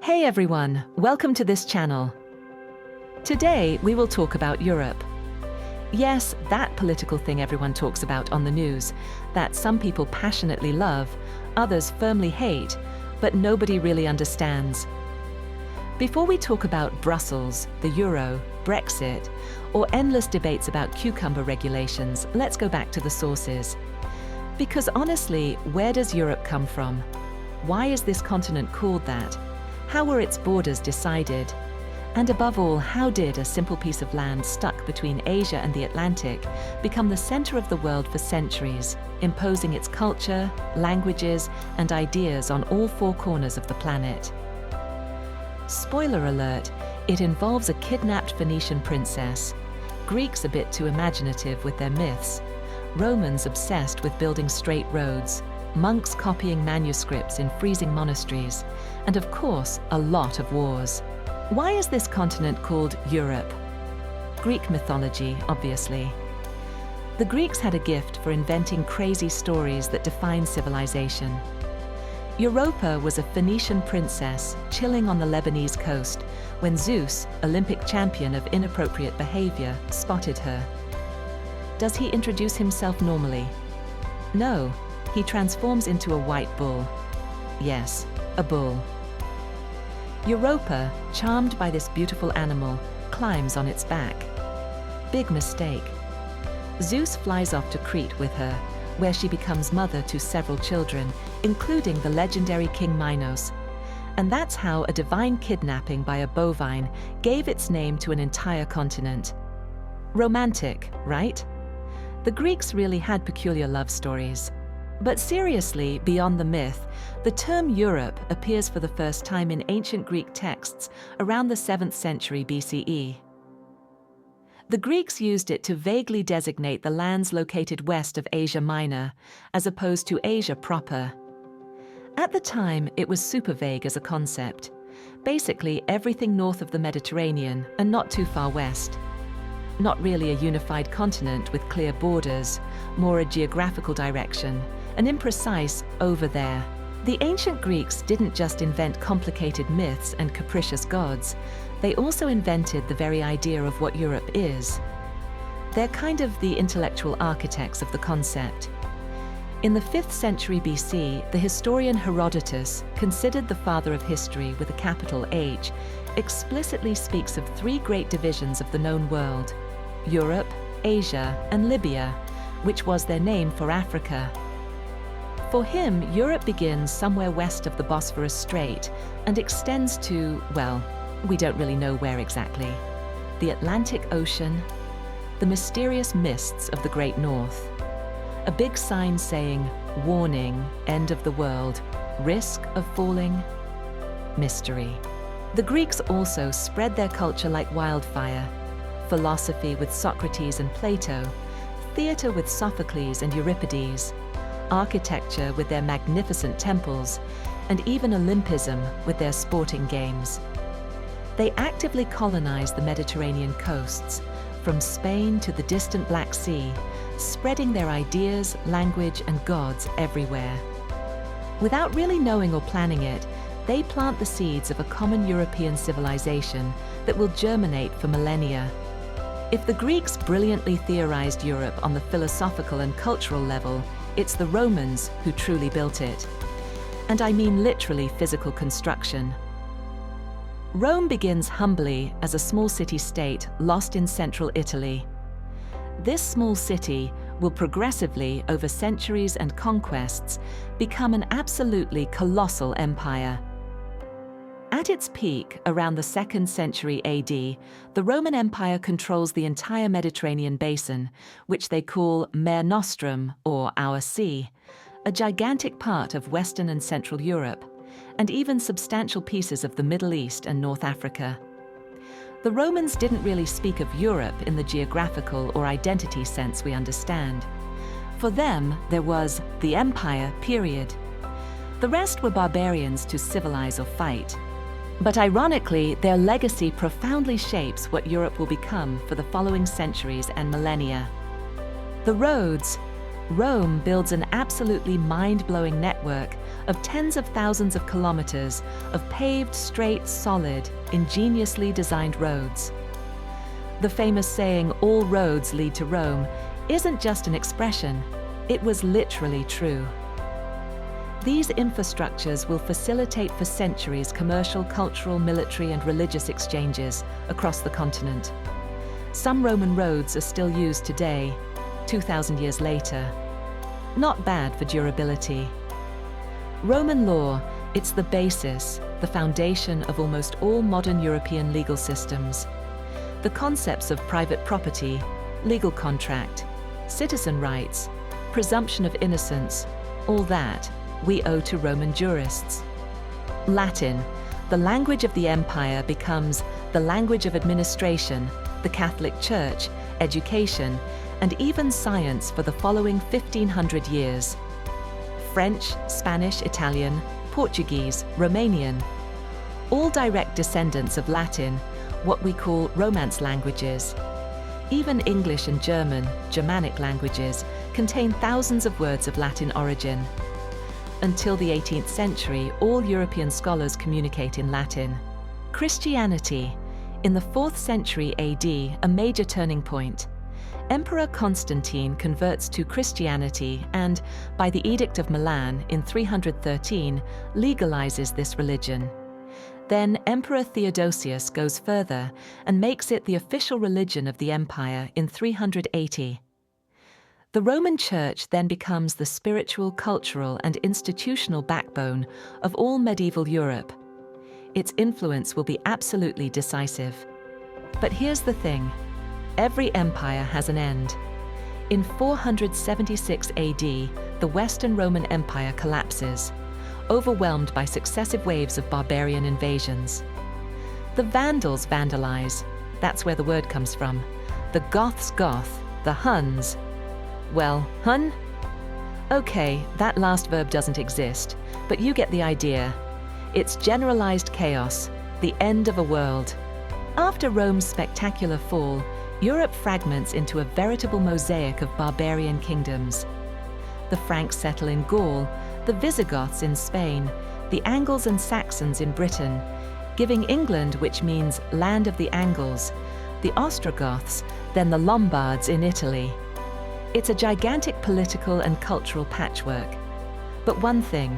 Hey everyone, welcome to this channel. Today we will talk about Europe. Yes, that political thing everyone talks about on the news, that some people passionately love, others firmly hate, but nobody really understands. Before we talk about Brussels, the Euro, Brexit, or endless debates about cucumber regulations, let's go back to the sources. Because honestly, where does Europe come from? Why is this continent called that? How were its borders decided? And above all, how did a simple piece of land stuck between Asia and the Atlantic become the center of the world for centuries, imposing its culture, languages, and ideas on all four corners of the planet? Spoiler alert, it involves a kidnapped Phoenician princess, Greeks a bit too imaginative with their myths, Romans obsessed with building straight roads, monks copying manuscripts in freezing monasteries, and of course, a lot of wars. Why is this continent called Europe? Greek mythology, obviously. The Greeks had a gift for inventing crazy stories that define civilization. Europa was a Phoenician princess chilling on the Lebanese coast when Zeus, Olympic champion of inappropriate behavior, spotted her. Does he introduce himself normally? No, he transforms into a white bull. Yes, a bull. Europa, charmed by this beautiful animal, climbs on its back. Big mistake. Zeus flies off to Crete with her, where she becomes mother to several children, including the legendary King Minos. And that's how a divine kidnapping by a bovine gave its name to an entire continent. Romantic, right? The Greeks really had peculiar love stories. But seriously, beyond the myth, the term Europe appears for the first time in ancient Greek texts around the 7th century BCE. The Greeks used it to vaguely designate the lands located west of Asia Minor, as opposed to Asia proper. At the time, it was super vague as a concept. Basically, everything north of the Mediterranean and not too far west. Not really a unified continent with clear borders, more a geographical direction, an imprecise over there. The ancient Greeks didn't just invent complicated myths and capricious gods, they also invented the very idea of what Europe is. They're kind of the intellectual architects of the concept. In the 5th century BC, the historian Herodotus, considered the father of history with a capital H, explicitly speaks of three great divisions of the known world: Europe, Asia, and Libya, which was their name for Africa. For him, Europe begins somewhere west of the Bosphorus Strait and extends to, well, we don't really know where exactly. The Atlantic Ocean, the mysterious mists of the Great North. A big sign saying, warning, end of the world, risk of falling, mystery. The Greeks also spread their culture like wildfire. Philosophy with Socrates and Plato, theater with Sophocles and Euripides, architecture with their magnificent temples, and even Olympism with their sporting games. They actively colonized the Mediterranean coasts, from Spain to the distant Black Sea, spreading their ideas, language, and gods everywhere. Without really knowing or planning it, they plant the seeds of a common European civilization that will germinate for millennia. If the Greeks brilliantly theorized Europe on the philosophical and cultural level, it's the Romans who truly built it. And I mean literally physical construction. Rome begins humbly as a small city-state lost in central Italy. This small city will progressively, over centuries and conquests, become an absolutely colossal empire. At its peak, around the 2nd century AD, the Roman Empire controls the entire Mediterranean basin, which they call Mare Nostrum, or Our Sea, a gigantic part of Western and Central Europe, and even substantial pieces of the Middle East and North Africa. The Romans didn't really speak of Europe in the geographical or identity sense we understand. For them, there was the empire, period. The rest were barbarians to civilize or fight. But ironically, their legacy profoundly shapes what Europe will become for the following centuries and millennia. The roads, Rome builds an absolutely mind-blowing network of tens of thousands of kilometers of paved, straight, solid, ingeniously designed roads. The famous saying, "all roads lead to Rome," isn't just an expression, it was literally true. These infrastructures will facilitate for centuries commercial, cultural, military, and religious exchanges across the continent. Some Roman roads are still used today, 2,000 years later. Not bad for durability. Roman law, it's the basis, the foundation of almost all modern European legal systems. The concepts of private property, legal contract, citizen rights, presumption of innocence, all that we owe to Roman jurists. Latin, the language of the empire, becomes the language of administration, the Catholic Church, education, and even science for the following 1500 years. French, Spanish, Italian, Portuguese, Romanian, all direct descendants of Latin, what we call Romance languages. Even English and German, Germanic languages, contain thousands of words of Latin origin. Until the 18th century, all European scholars communicate in Latin. Christianity. In the 4th century AD, a major turning point. Emperor Constantine converts to Christianity and, by the Edict of Milan in 313, legalizes this religion. Then Emperor Theodosius goes further and makes it the official religion of the empire in 380. The Roman Church then becomes the spiritual, cultural, and institutional backbone of all medieval Europe. Its influence will be absolutely decisive. But here's the thing. Every empire has an end. In 476 AD, the Western Roman Empire collapses, overwhelmed by successive waves of barbarian invasions. The Vandals vandalize, that's where the word comes from. The Goths goth, the Huns. Well, Hun? Okay, that last verb doesn't exist, but you get the idea. It's generalized chaos, the end of a world. After Rome's spectacular fall, Europe fragments into a veritable mosaic of barbarian kingdoms. The Franks settle in Gaul, the Visigoths in Spain, the Angles and Saxons in Britain, giving England, which means land of the Angles, the Ostrogoths, then the Lombards in Italy. It's a gigantic political and cultural patchwork. But one thing,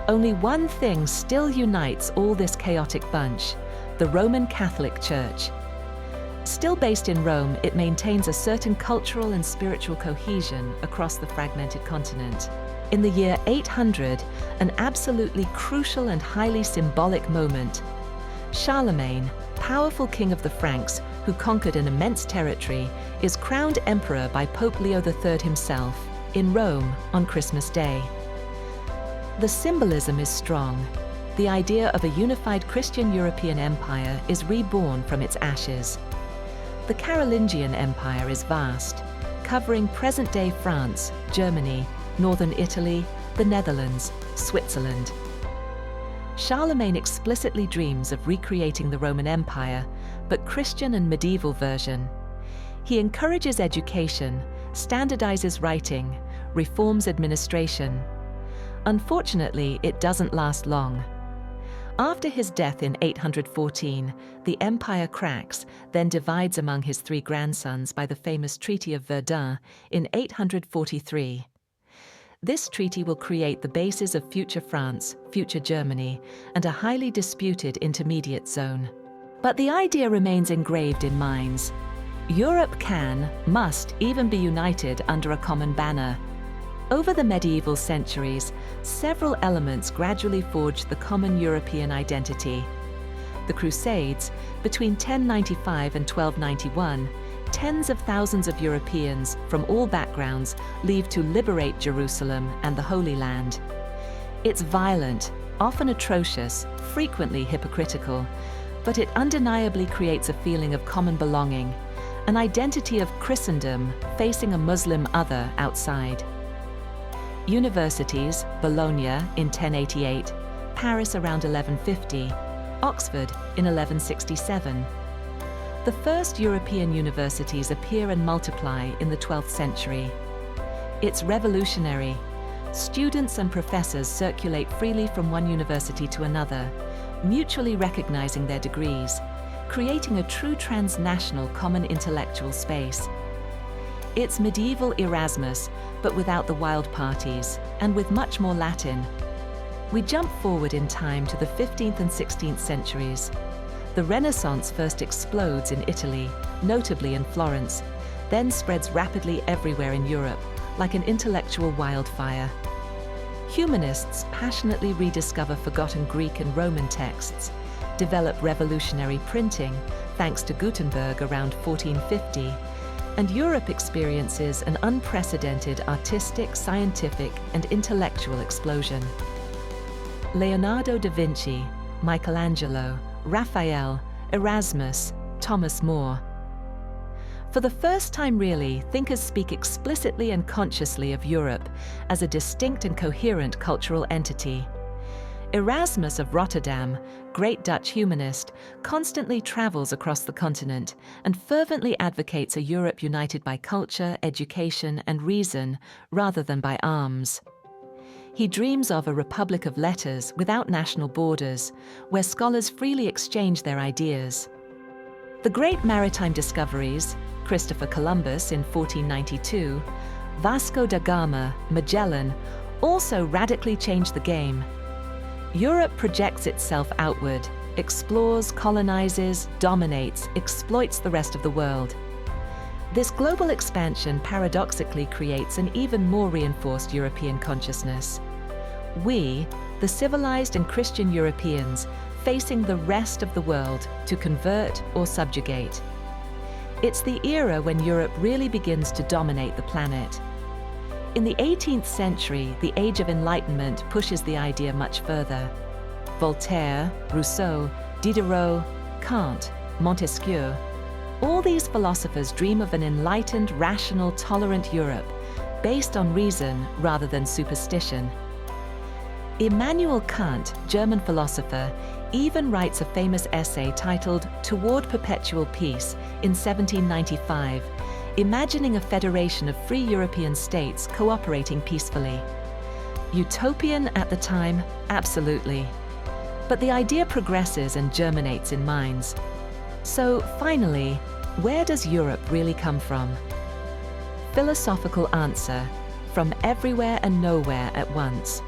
only one thing still unites all this chaotic bunch: the Roman Catholic Church. Still based in Rome, it maintains a certain cultural and spiritual cohesion across the fragmented continent. In the year 800, an absolutely crucial and highly symbolic moment. Charlemagne, powerful king of the Franks, who conquered an immense territory, is crowned emperor by Pope Leo III himself, in Rome on Christmas Day. The symbolism is strong. The idea of a unified Christian European empire is reborn from its ashes. The Carolingian Empire is vast, covering present-day France, Germany, northern Italy, the Netherlands, Switzerland. Charlemagne explicitly dreams of recreating the Roman Empire, but Christian and medieval version. He encourages education, standardizes writing, reforms administration. Unfortunately, it doesn't last long. After his death in 814, the empire cracks, then divides among his three grandsons by the famous Treaty of Verdun in 843. This treaty will create the basis of future France, future Germany, and a highly disputed intermediate zone. But the idea remains engraved in minds. Europe can, must even be united under a common banner. Over the medieval centuries, several elements gradually forged the common European identity. The Crusades, between 1095 and 1291, tens of thousands of Europeans from all backgrounds leave to liberate Jerusalem and the Holy Land. It's violent, often atrocious, frequently hypocritical, but it undeniably creates a feeling of common belonging, an identity of Christendom facing a Muslim other outside. Universities, Bologna in 1088, Paris around 1150, Oxford in 1167. The first European universities appear and multiply in the 12th century. It's revolutionary. Students and professors circulate freely from one university to another, mutually recognizing their degrees, creating a true transnational common intellectual space. It's medieval Erasmus, but without the wild parties, and with much more Latin. We jump forward in time to the 15th and 16th centuries. The Renaissance first explodes in Italy, notably in Florence, then spreads rapidly everywhere in Europe, like an intellectual wildfire. Humanists passionately rediscover forgotten Greek and Roman texts, develop revolutionary printing, thanks to Gutenberg around 1450, and Europe experiences an unprecedented artistic, scientific, and intellectual explosion. Leonardo da Vinci, Michelangelo, Raphael, Erasmus, Thomas More. For the first time really, thinkers speak explicitly and consciously of Europe as a distinct and coherent cultural entity. Erasmus of Rotterdam, great Dutch humanist, constantly travels across the continent and fervently advocates a Europe united by culture, education, and reason rather than by arms. He dreams of a republic of letters without national borders, where scholars freely exchange their ideas. The great maritime discoveries, Christopher Columbus in 1492, Vasco da Gama, Magellan, also radically changed the game. Europe projects itself outward, explores, colonizes, dominates, exploits the rest of the world. This global expansion paradoxically creates an even more reinforced European consciousness. We, the civilized and Christian Europeans, facing the rest of the world to convert or subjugate. It's the era when Europe really begins to dominate the planet. In the 18th century, the Age of Enlightenment pushes the idea much further. Voltaire, Rousseau, Diderot, Kant, Montesquieu, all these philosophers dream of an enlightened, rational, tolerant Europe, based on reason rather than superstition. Immanuel Kant, German philosopher, even writes a famous essay titled Toward Perpetual Peace in 1795, imagining a federation of free European states cooperating peacefully. Utopian at the time? Absolutely. But the idea progresses and germinates in minds. So, finally, where does Europe really come from? Philosophical answer: from everywhere and nowhere at once.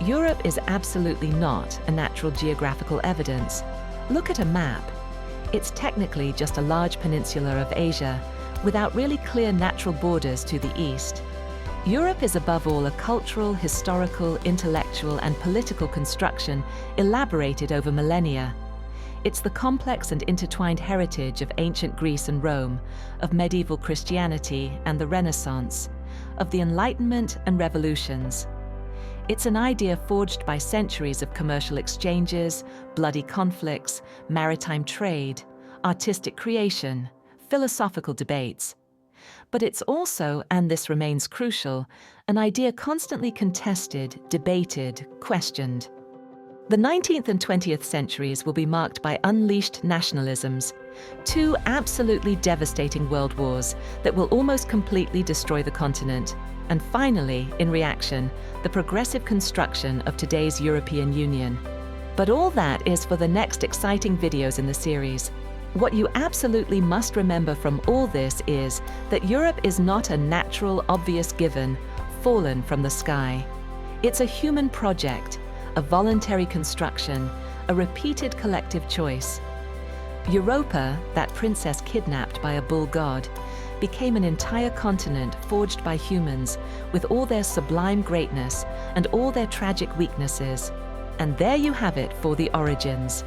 Europe is absolutely not a natural geographical evidence. Look at a map. It's technically just a large peninsula of Asia, without really clear natural borders to the east. Europe is above all a cultural, historical, intellectual, and political construction elaborated over millennia. It's the complex and intertwined heritage of ancient Greece and Rome, of medieval Christianity and the Renaissance, of the Enlightenment and revolutions. It's an idea forged by centuries of commercial exchanges, bloody conflicts, maritime trade, artistic creation, philosophical debates. But it's also, and this remains crucial, an idea constantly contested, debated, questioned. The 19th and 20th centuries will be marked by unleashed nationalisms, two absolutely devastating world wars that will almost completely destroy the continent, and finally, in reaction, the progressive construction of today's European Union. But all that is for the next exciting videos in the series. What you absolutely must remember from all this is that Europe is not a natural, obvious given, fallen from the sky. It's a human project, a voluntary construction, a repeated collective choice. Europa, that princess kidnapped by a bull god, became an entire continent forged by humans with all their sublime greatness and all their tragic weaknesses. And there you have it for the origins.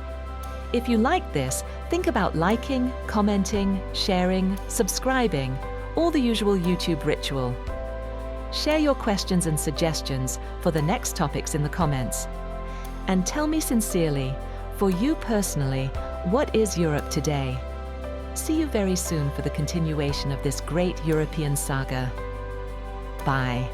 If you like this, think about liking, commenting, sharing, subscribing, all the usual YouTube ritual. Share your questions and suggestions for the next topics in the comments. And tell me sincerely, for you personally, what is Europe today? See you very soon for the continuation of this great European saga. Bye.